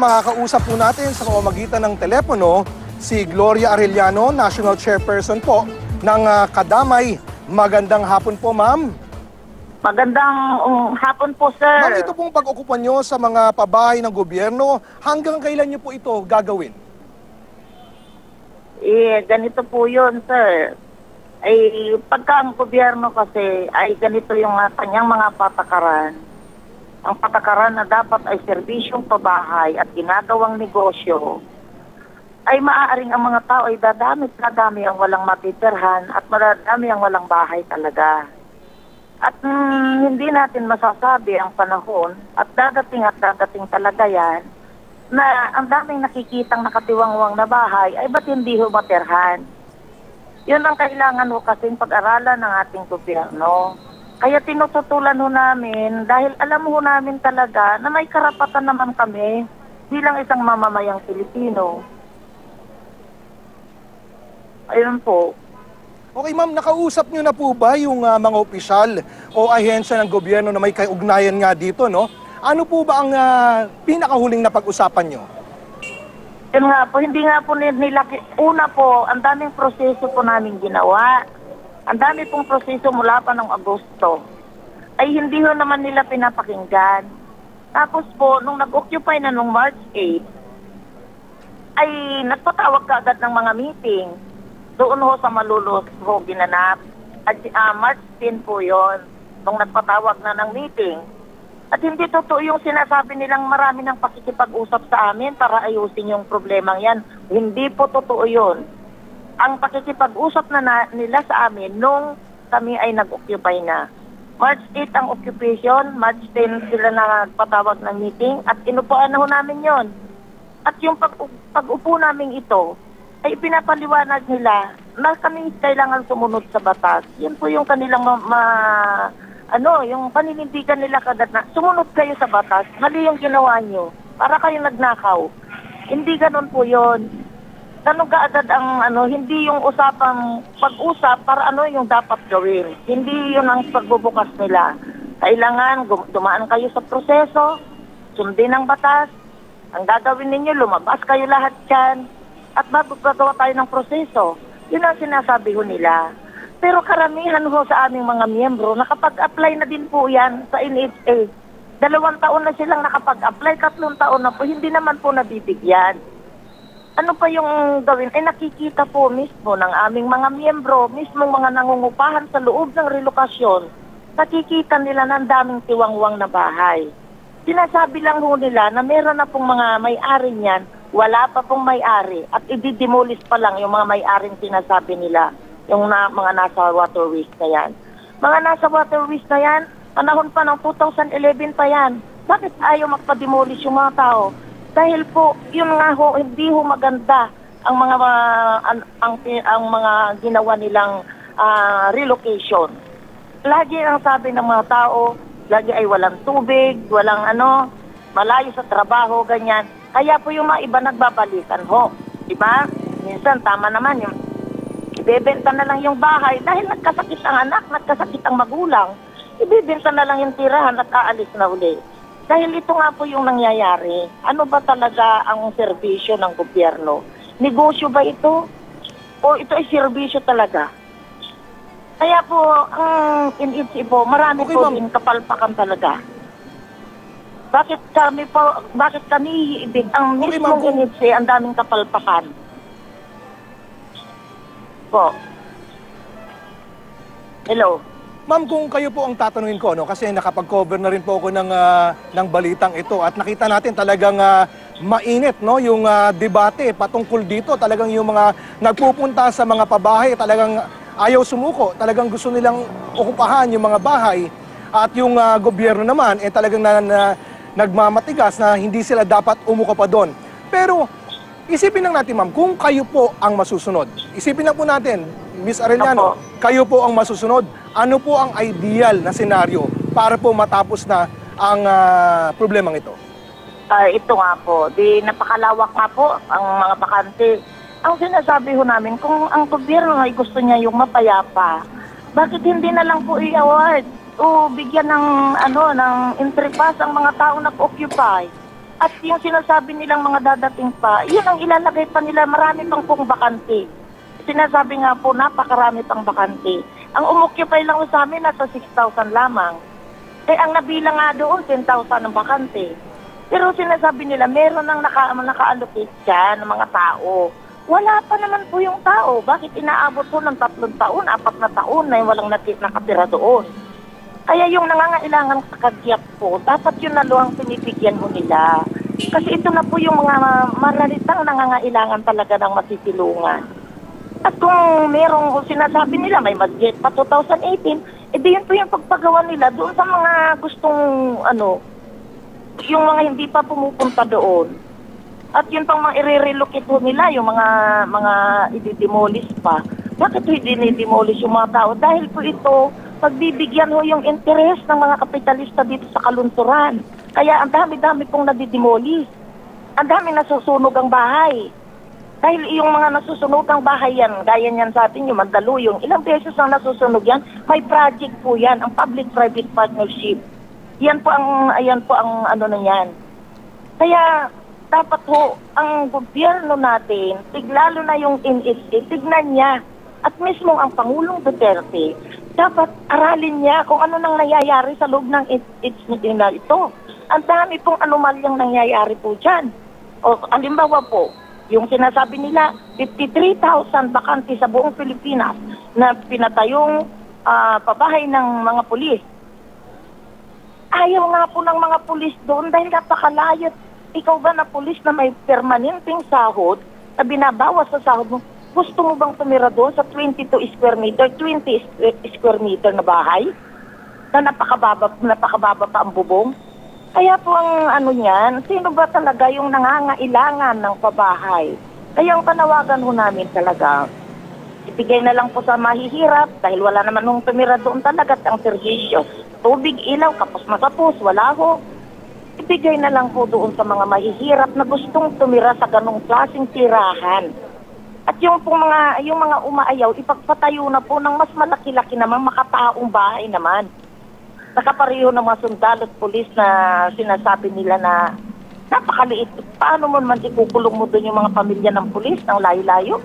Makakausap po natin sa pamamagitan ng telepono si Gloria Arellano, National Chairperson po ng Kadamay. Magandang hapon po, ma'am. Magandang hapon po, sir. Ma'am, ito pong pag-okupan nyo sa mga pabahay ng gobyerno, hanggang kailan nyo po ito gagawin? Ganito po yun, sir. Pagka ang gobyerno kasi ay ganito yung kanyang mga patakaran. Ang patakaran na dapat ay serbisyong pabahay at ginagawang negosyo, ay maaaring ang mga tao ay dadami ang walang matitirhan at madadami ang walang bahay talaga. At hindi natin masasabi ang panahon at dadating talaga yan na ang daming nakikitang nakatiwangwang na bahay ay ba't hindi ho matirhan? Yun ang kailangan ho kasing pag-aralan ng ating gobyerno. Kaya tinututulan ho namin dahil alam ho namin talaga na may karapatan naman kami bilang isang mamamayang Pilipino. Ayun po. Okay, ma'am, nakausap nyo na po ba yung mga opisyal o ahensya ng gobyerno na may kaugnayan nga dito, no? Ano po ba ang pinakahuling na pag-usapan nyo? Yun nga po, hindi nga po nila, una po, ang daming proseso po namin ginawa. Ang dami pong proseso mula pa noong Agosto. Ay hindi ho naman nila pinapakinggan. Tapos po, nung nag-occupy na nung March 8, ay nagpatawag ka agad ng mga meeting. Doon ho sa Malolos ho ginanap. At March 10 po yon nung nagpatawag na ng meeting. At hindi totoo yung sinasabi nilang marami ng pakikipag-usap sa amin para ayusin yung problemang yan. Hindi po totoo yun. Ang pakikipag-usap na nila sa amin nung kami ay nag-occupy na. March 8 ang occupation, March 10 sila nagpatawag ng meeting at inupuan na ho namin yon. At yung pag-upo namin ito, ay pinapaliwanag nila na kami kailangan sumunod sa batas. Yan po yung kanilang yung paninindigan nila kadad na sumunod kayo sa batas, mali yung ginawa nyo, para kayo nagnakaw. Hindi ganun po yon. Ganun kaagad ang hindi yung usapang pag-usap para yung dapat gawin. Hindi yun ang pagbubukas nila. Kailangan dumaan kayo sa proseso, sundin ang batas. Ang gagawin ninyo, lumabas kayo lahat dyan, at magagawa tayo ng proseso. Yun ang sinasabi ho nila. Pero karamihan ho sa aming mga miyembro, nakapag-apply na din po yan sa NHA. 2 taon na silang nakapag-apply, 3 taon na po, hindi naman po nabibigyan. Ano pa yung gawin? Nakikita po mismo ng aming mga miyembro, mismo mga nangungupahan sa loob ng relokasyon, nakikita nila ng daming tiwangwang na bahay. Sinasabi lang ho nila na meron na pong mga may-ari niyan, wala pa pong may-ari at i-demolish pa lang yung mga may-aring sinasabi nila, yung mga nasa waterways na yan. Mga nasa waterways na yan, panahon pa ng 2011 pa yan. Bakit ayaw magpa-demolish yung mga tao? Dahil po, yun nga ho, hindi ho maganda ang mga ginawa nilang relocation. Lagi ang sabi ng mga tao, lagi ay walang tubig, walang malayo sa trabaho, ganyan. Kaya po yung mga iba nagbabalikan ho. Diba? Minsan, tama naman yung ibebenta na lang yung bahay dahil nagkasakit ang anak, nagkasakit ang magulang. Ibebenta na lang yung tirahan at aalis na uli. Dahil ito nga po yung nangyayari. Ano ba talaga ang serbisyo ng gobyerno? Negosyo ba ito? O ito ay serbisyo talaga? Kaya po, ang NHA po, marami po din kapalpakan talaga. Bakit kami hiibig? Ang mismong NHA, ang daming kapalpakan. Po. Hello. Ma'am, kung kayo po ang tatanungin ko, kasi nakapag-cover na rin po ako ng balitang ito at nakita natin talagang mainit yung debate patungkol dito. Talagang yung mga nagpupunta sa mga pabahay, talagang ayaw sumuko. Talagang gusto nilang okupahan yung mga bahay. At yung gobyerno naman, talagang nagmamatigas na hindi sila dapat umuko pa doon. Pero isipin lang natin, ma'am, kung kayo po ang masusunod. Isipin lang po natin, Miss Arellano, kayo po ang masusunod. Ano po ang ideal na senaryo para po matapos na ang problemang ito? Ito nga po, napakalawak nga po ang mga bakante. Ang sinasabi ho namin, kung ang gobyerno ay gusto niya yung mapayapa, bakit hindi na lang po i-award o bigyan ng entry pass ang mga tao nag-occupy? At yung sinasabi nilang mga dadating pa, yun ang ilalagay pa nila, marami pang pong bakante. Sinasabi nga po, napakarami pang bakante. Ang umoccupy lang sa amin, nasa 6,000 lamang. Eh, ang nabilang nga doon, 10,000 ang bakante. Pero sinasabi nila, meron nang naka-allocate dyan ng mga tao. Wala pa naman po yung tao. Bakit inaabot po ng 3 taon, 4 na taon na walang nakatira doon? Kaya yung nangangailangan sa kagyak po, dapat yun na luang pinipigyan mo nila. Kasi ito na po yung mga maralitang nangangailangan talaga ng masisilungan. At kung merong sinasabi nila may budget pa 2018, edi yun po yung pagpagawa nila doon sa mga gustong yung mga hindi pa pumupunta doon. At yun pang mga i-relocate po nila, yung mga i-demolish pa. Bakit hindi i-demolish yung mga tao? Dahil po ito, pagbibigyan ho yung interest ng mga kapitalista dito sa kalunturan. Kaya ang dami-dami pong nadidemolish. Ang dami nasusunog ang bahay. Dahil yung mga nasusunog ang bahay yan, gaya niyan sa atin, yung Mandaluyong, ilang beses ang nasusunog yan, may project po yan, ang public-private partnership. Yan po ang ano na yan. Kaya dapat ho, ang gobyerno natin, lalo na yung NSA, tignan niya. At mismo ang Pangulong Duterte, dapat aralin niya kung ano nang nangyayari sa loob ng ito. Ang dami pong anomalyang nangyayari po dyan. O, halimbawa po, yung sinasabi nila, 53,000 bakante sa buong Pilipinas na pinatayong pabahay ng mga pulis. Ayaw nga po ng mga pulis doon dahil napakalayot. Ikaw ba na pulis na may permanenteng sahod na binabawas sa sahod mo? Gusto mo bang tumira doon sa 22 square meter, 20 square meter na bahay? Na napakababa pa ang bubong? Kaya po ang niyan, sino ba talaga yung nangangailangan ng pabahay? Kaya ang panawagan ho namin talaga, ibigay na lang po sa mahihirap dahil wala naman nung tumira doon talaga ang serbisyo. Tubig, ilaw, kapos matapos, wala ho. Ibigay na lang po doon sa mga mahihirap na gustong tumira sa ganong klaseng tirahan. At yung mga umaayaw, ipagpatayo na po ng mas malaki-laki naman, makataong bahay naman. Nakapareho ng mga sundalo at pulis na sinasabi nila na napakaliit. Paano mo naman ikukulong mo doon yung mga pamilya ng pulis ng layo-layo?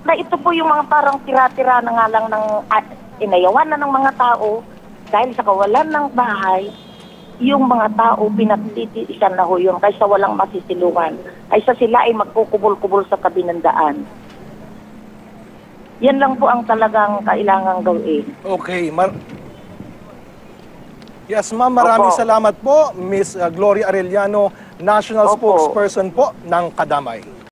Na ito po yung mga parang tira-tira na nga lang ng inayawan na ng mga tao dahil sa kawalan ng bahay, yung mga tao pinagtitiisan na ho yun kaysa walang masisilungan. Kaysa sila ay magkukubol-kubol sa tabi ng daan. Yan lang po ang talagang kailangang gawin. Okay. Yes, ma'am. Maraming salamat po, Miss Gloria Arellano, National Spokesperson po ng Kadamay.